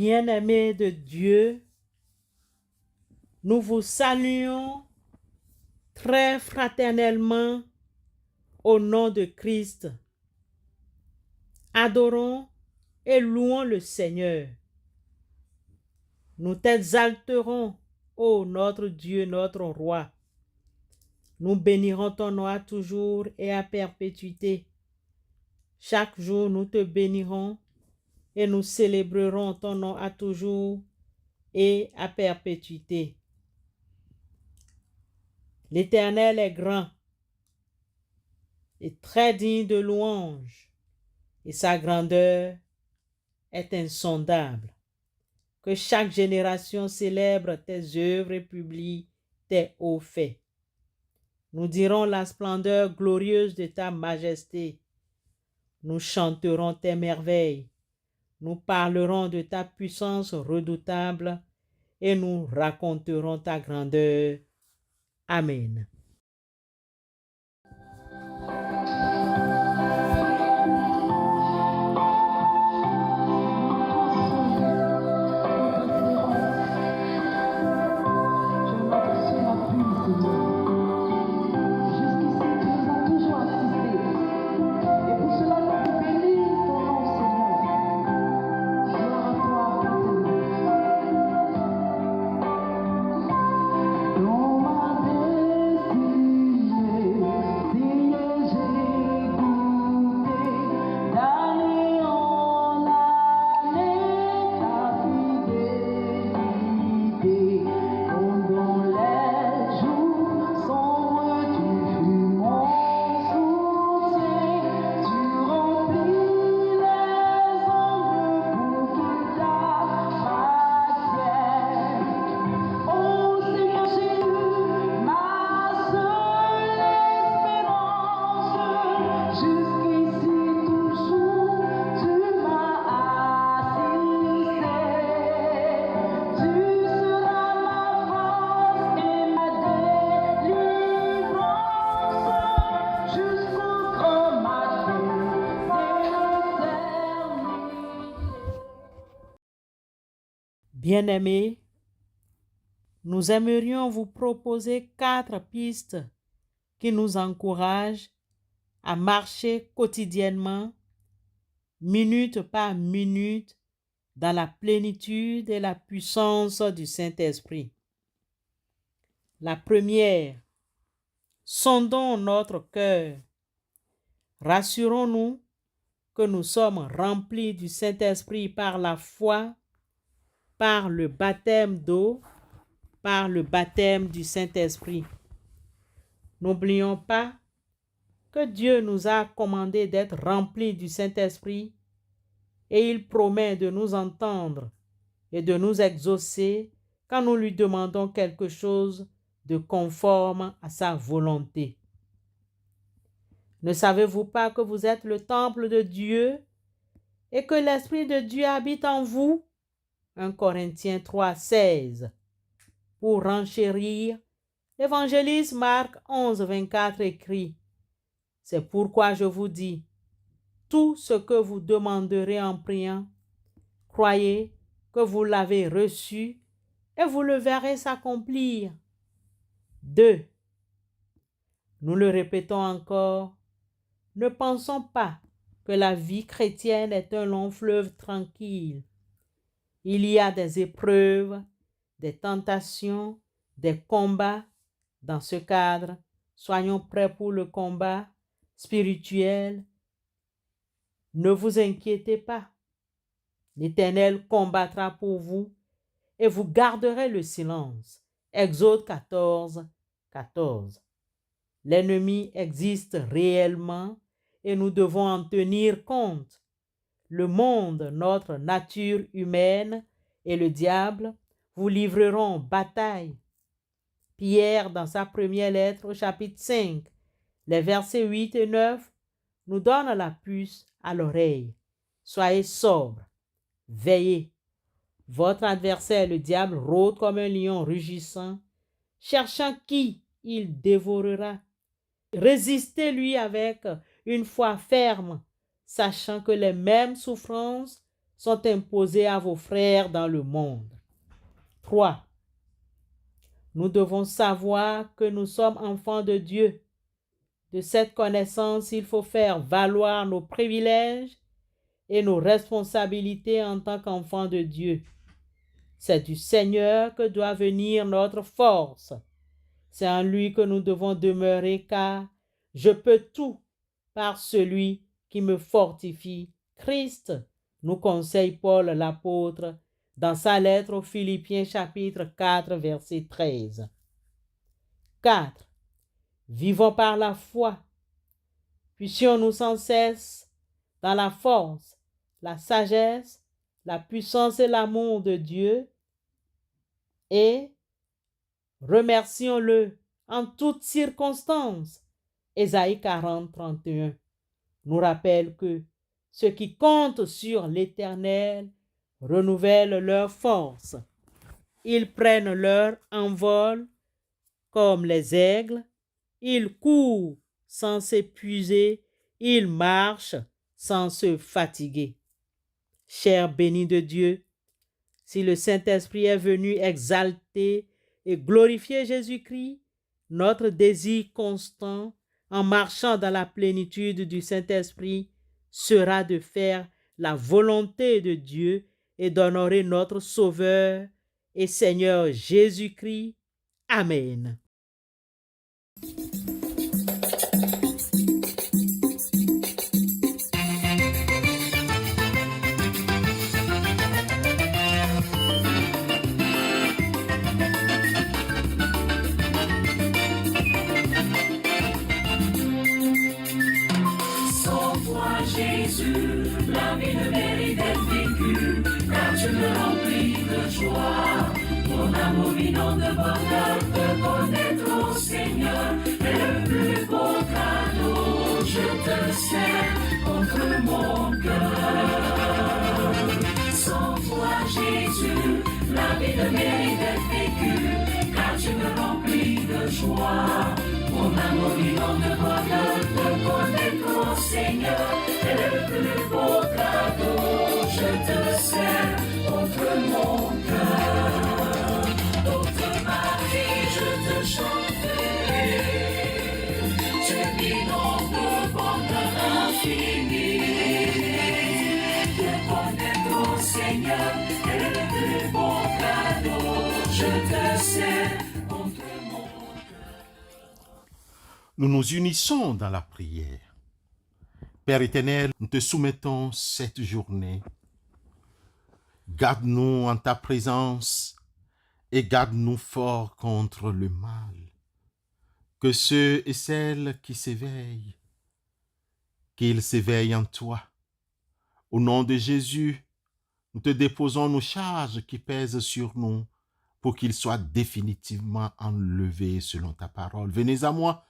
Bien-aimés de Dieu, nous vous saluons très fraternellement au nom de Christ. Adorons et louons le Seigneur. Nous t'exalterons, ô notre Dieu, notre Roi. Nous bénirons ton nom à toujours et à perpétuité. Chaque jour, nous te bénirons et nous célébrerons ton nom à toujours et à perpétuité. L'Éternel est grand et très digne de louange, et sa grandeur est insondable. Que chaque génération célèbre tes œuvres et publie tes hauts faits. Nous dirons la splendeur glorieuse de ta majesté. Nous chanterons tes merveilles. Nous parlerons de ta puissance redoutable et nous raconterons ta grandeur. Amen. Bien-aimés, nous aimerions vous proposer 4 pistes qui nous encouragent à marcher quotidiennement, minute par minute, dans la plénitude et la puissance du Saint-Esprit. La première, sondons notre cœur. Rassurons-nous que nous sommes remplis du Saint-Esprit par la foi, par le baptême d'eau, par le baptême du Saint-Esprit. N'oublions pas que Dieu nous a commandé d'être remplis du Saint-Esprit et il promet de nous entendre et de nous exaucer quand nous lui demandons quelque chose de conforme à sa volonté. Ne savez-vous pas que vous êtes le temple de Dieu et que l'Esprit de Dieu habite en vous? 1 Corinthiens 3, 16. Pour renchérir, l'évangéliste Marc 11, 24 écrit: C'est pourquoi je vous dis, tout ce que vous demanderez en priant, croyez que vous l'avez reçu et vous le verrez s'accomplir. 2. Nous le répétons encore, ne pensons pas que la vie chrétienne est un long fleuve tranquille. Il y a des épreuves, des tentations, des combats. Dans ce cadre, soyons prêts pour le combat spirituel. Ne vous inquiétez pas. L'Éternel combattra pour vous et vous garderez le silence. Exode 14, 14. L'ennemi existe réellement et nous devons en tenir compte. Le monde, notre nature humaine et le diable vous livreront bataille. Pierre, dans sa première lettre au chapitre 5, les versets 8 et 9, nous donne la puce à l'oreille. Soyez sobres, veillez. Votre adversaire, le diable, rôde comme un lion rugissant, cherchant qui il dévorera. Résistez-lui avec une foi ferme, sachant que les mêmes souffrances sont imposés à vos frères dans le monde. 3. Nous devons savoir que nous sommes enfants de Dieu. De cette connaissance, il faut faire valoir nos privilèges et nos responsabilités en tant qu'enfants de Dieu. C'est du Seigneur que doit venir notre force. C'est en lui que nous devons demeurer, car je peux tout par celui qui me fortifie. Christ, nous conseille Paul l'apôtre dans sa lettre aux Philippiens chapitre 4 verset 13. 4. Vivons par la foi. Puissions-nous sans cesse dans la force, la sagesse, la puissance et l'amour de Dieu, et remercions-le en toutes circonstances. Ésaïe 40, 31 nous rappelle que ceux qui comptent sur l'Éternel renouvellent leur force. Ils prennent leur envol comme les aigles, ils courent sans s'épuiser, ils marchent sans se fatiguer. Cher béni de Dieu, si le Saint-Esprit est venu exalter et glorifier Jésus-Christ, notre désir constant en marchant dans la plénitude du Saint-Esprit sera de faire la volonté de Dieu et d'honorer notre Sauveur et Seigneur Jésus-Christ. Amen. Jésus, la vie ne mérite d'être vécue, car tu me remplis de joie. Mon amour inonde de bonheur, de connaître au Seigneur est le plus beau cadeau. Je te sers contre mon cœur. Sans toi, Jésus, la vie ne mérite d'être vécue, car tu me remplis de joie. Mon amour inonde de bonheur, de connaître au Seigneur est le plus beau cadeau. Je te sers contre mon cœur. Contre ma vie, je te chanterai. Tu m'inondes de bonheur infini. De connaître au Seigneur est le plus beau cadeau. Je te sers contre mon cœur. Nous nous unissons dans la prière. Père éternel, nous te soumettons cette journée. Garde-nous en ta présence et garde-nous fort contre le mal. Que ceux et celles qui s'éveillent, qu'ils s'éveillent en toi. Au nom de Jésus, nous te déposons nos charges qui pèsent sur nous pour qu'ils soient définitivement enlevés selon ta parole. Venez à moi,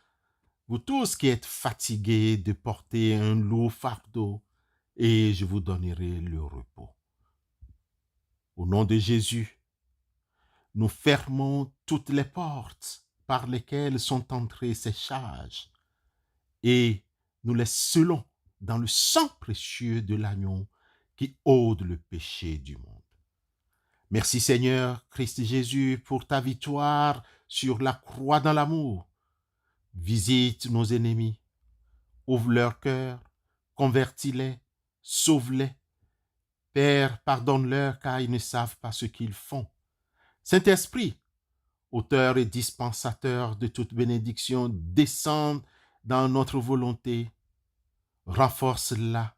vous tous qui êtes fatigués de porter un lourd fardeau, et je vous donnerai le repos. Au nom de Jésus, nous fermons toutes les portes par lesquelles sont entrées ces charges, et nous les scellons dans le sang précieux de l'agneau qui ôte le péché du monde. Merci Seigneur Christ Jésus pour ta victoire sur la croix dans l'amour. Visite nos ennemis, ouvre leur cœur, convertis-les, sauve-les. Père, pardonne-leur car ils ne savent pas ce qu'ils font. Saint-Esprit, auteur et dispensateur de toute bénédiction, descend dans notre volonté, renforce-la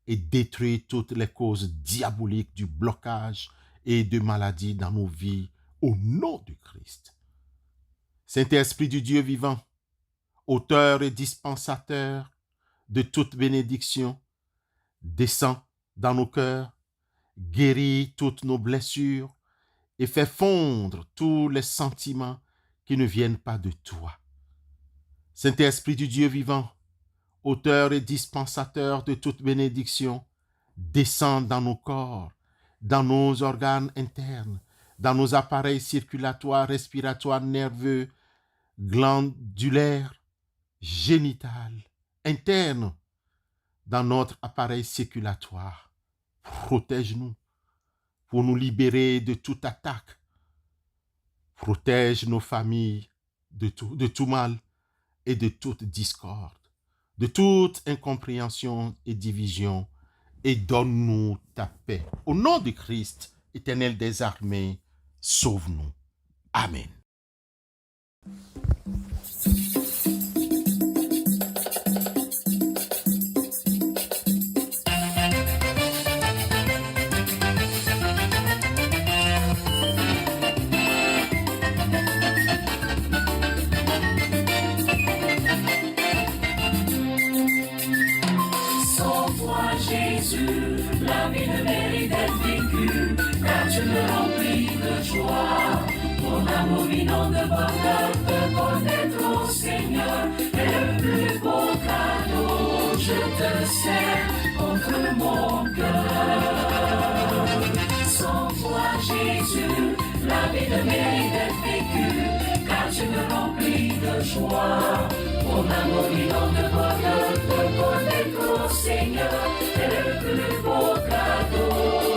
et détruis toutes les causes diaboliques du blocage et de maladie dans nos vies au nom du Christ. Saint-Esprit du Dieu vivant, auteur et dispensateur de toute bénédiction, descends dans nos cœurs, guéris toutes nos blessures et fais fondre tous les sentiments qui ne viennent pas de toi. Saint-Esprit du Dieu vivant, auteur et dispensateur de toute bénédiction, descends dans nos corps, dans nos organes internes, dans nos appareils circulatoires, respiratoires, nerveux, glandulaires, génital, interne, dans notre appareil circulatoire. Protège-nous pour nous libérer de toute attaque. Protège nos familles de tout mal et de toute discorde, de toute incompréhension et division, et donne-nous ta paix. Au nom de Christ, Éternel des armées, sauve-nous. Amen. Sans toi, Jésus, la vie ne mérite d'être vécue, car tu me remplis de joie. Ton amour inonde de bonheur, te connaître, ô Seigneur, est le plus beau cadeau. Je te sers contre mon cœur. Sans toi, Jésus, la vie ne mérite d'être vécue, car tu me remplis de joie. Ton amour inonde de bonheur, te connaître, ô Seigneur, est le plus beau cadeau.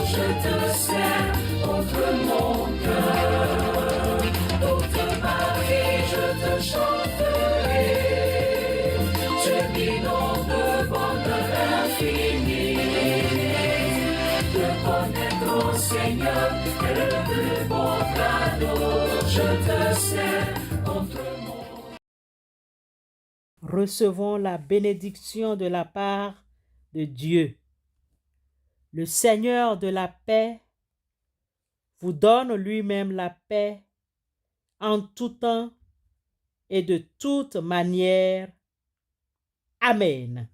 Je te sers contre mon cœur. Toute ma vie, je te chanterai. Tu m'inondes de bonheur infini. Te connaître, ô Seigneur, est le plus beau cadeau. Je te sers contre mon cœur. Recevons la bénédiction de la part de Dieu. Le Seigneur de la paix vous donne lui-même la paix en tout temps et de toute manière. Amen.